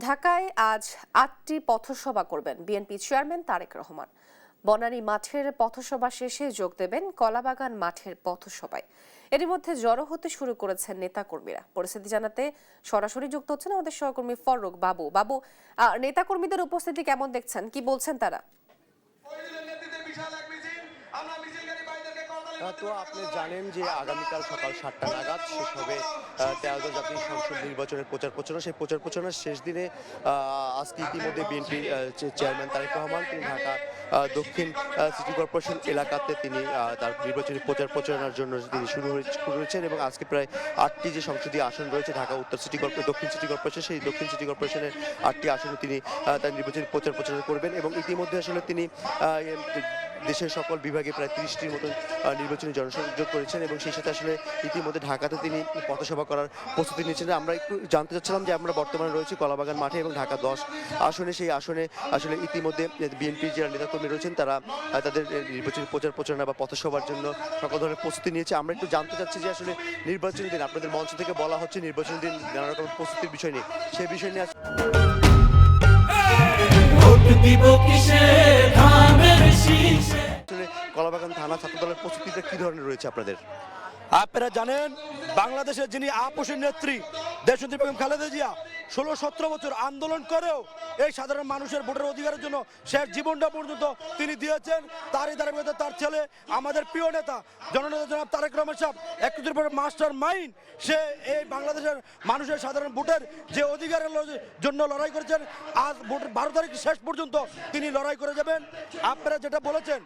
ঢাকায় আজ ৮টি পথসভা করবেন বিএনপি চেয়ারম্যান তারেক রহমান। বনানী মাঠের পথসভা শেষে যোগ দেবেন কলাবাগান মাঠের পথসভায়। এরই মধ্যে জড়ো হতে শুরু করেছেন নেতাকর্মীরা। পরিস্থিতি জানাতে সরাসরি যুক্ত হচ্ছেন আমাদের সহকর্মী ফররুক বাবু। নেতাকর্মীদের উপস্থিতি কেমন দেখছেন, কি বলছেন তারা? তো আপনি জানেন যে আগামীকাল সকাল 7টা নাগাদ শেষ হবে 13 জাতীয় সংসদ নির্বাচনের প্রচার প্রচারণা। সেই প্রচার প্রচারণার শেষ দিনে আজকে ইতিমধ্যে বিএনপি চেয়ারম্যান তারেক রহমান তিনি ঢাকা দক্ষিণ সিটি কর্পোরেশন এলাকাতে তিনি তার নির্বাচনী প্রচার প্রচারণার জন্য তিনি শুরু হয়েছেন এবং আজকে প্রায় 8টি যে সংসদীয় আসন রয়েছে ঢাকা উত্তর সিটি দক্ষিণ সিটি কর্পোরেশন, সেই দক্ষিণ সিটি কর্পোরেশনের 8টি আসনে তিনি তার নির্বাচনী প্রচার প্রচারণা করবেন এবং ইতিমধ্যে আসলে তিনি দেশের সকল বিভাগে প্রায় 30টির মতন নির্বাচনী জনসংযোগ করেছেন এবং সেই সাথে আসলে ইতিমধ্যে ঢাকাতে তিনি পথসভা করার প্রস্তুতি নিচ্ছেন। আমরা একটু জানতে চাচ্ছিলাম যে আমরা বর্তমানে রয়েছে কলাবাগান মাঠে এবং ঢাকা 10 আসনে। সেই আসনে আসলে ইতিমধ্যে বিএনপির যারা নেতাকর্মী রয়েছেন তারা তাদের নির্বাচনী প্রচার প্রচারণা বা পথসভার জন্য সকল ধরনের প্রস্তুতি নিয়েছে। আমরা একটু জানতে চাচ্ছি যে আসলে নির্বাচনী দিন আপনাদের মঞ্চ থেকে বলা হচ্ছে নির্বাচনী দিন নানা রকম প্রস্তুতির বিষয় নিয়ে, সেই বিষয় নিয়ে কলাবাগান থানা ছাত্রদলের প্রস্তুতিটা কি ধরনের রয়েছে আপনাদের? আপনারা জানেন বাংলাদেশের যিনি আপোষের নেত্রী দেশনেত্রী বেগম খালেদা জিয়া 16-17 বছর আন্দোলন করেও এই সাধারণ মানুষের ভোটের অধিকারের জন্য শেষ জীবনটা পর্যন্ত তিনি দিয়েছেন। তারই ধারাবাহিকতা তার ছেলে আমাদের প্রিয় নেতা জননেতা জনাব তারেক রহমান সাহেব একত্রিত মাস্টার মাইন্ড, সে এই বাংলাদেশের মানুষের সাধারণ ভোটের যে অধিকারের জন্য লড়াই করেছেন। আজ ভোটের 12 তারিখ শেষ পর্যন্ত তিনি লড়াই করে যাবেন। আপনারা যেটা বলেছেন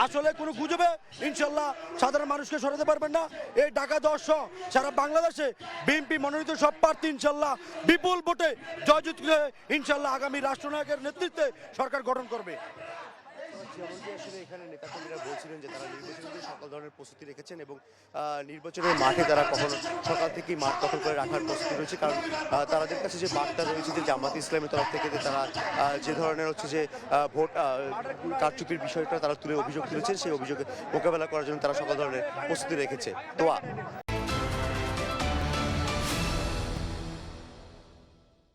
আসলে কোনো গুজবে ইনশাল্লাহ সাধারণ মানুষকে সরাতে পারবেন না। এই ঢাকা 10 সহ সারা বাংলাদেশে বিএনপি মনোনীত সব প্রার্থী ইনশাল্লাহ বিপুল ভোটে জয়যুক্ত হয়ে ইনশাল্লাহ আগামী রাষ্ট্রনায়কের নেতৃত্বে সরকার গঠন করবে। যেমনটি আসলে এখানে নেতাকর্মীরা বলছিলেন যে তারা নির্বাচনের সকল ধরনের প্রস্তুতি রেখেছেন এবং নির্বাচনের মাঠে তারা কখনো সকাল থেকেই মাঠ দখল করে রাখার প্রস্তুতি রয়েছে, কারণ তাদের কাছে যে বার্তা রয়েছে যে জামাত ইসলামের তরফ থেকে যে তারা যে ধরনের হচ্ছে যে ভোট কারচুপির বিষয়টা তারা অভিযোগ তুলেছেন, সেই অভিযোগে মোকাবেলা করার জন্য তারা সকল ধরনের প্রস্তুতি রেখেছে। তো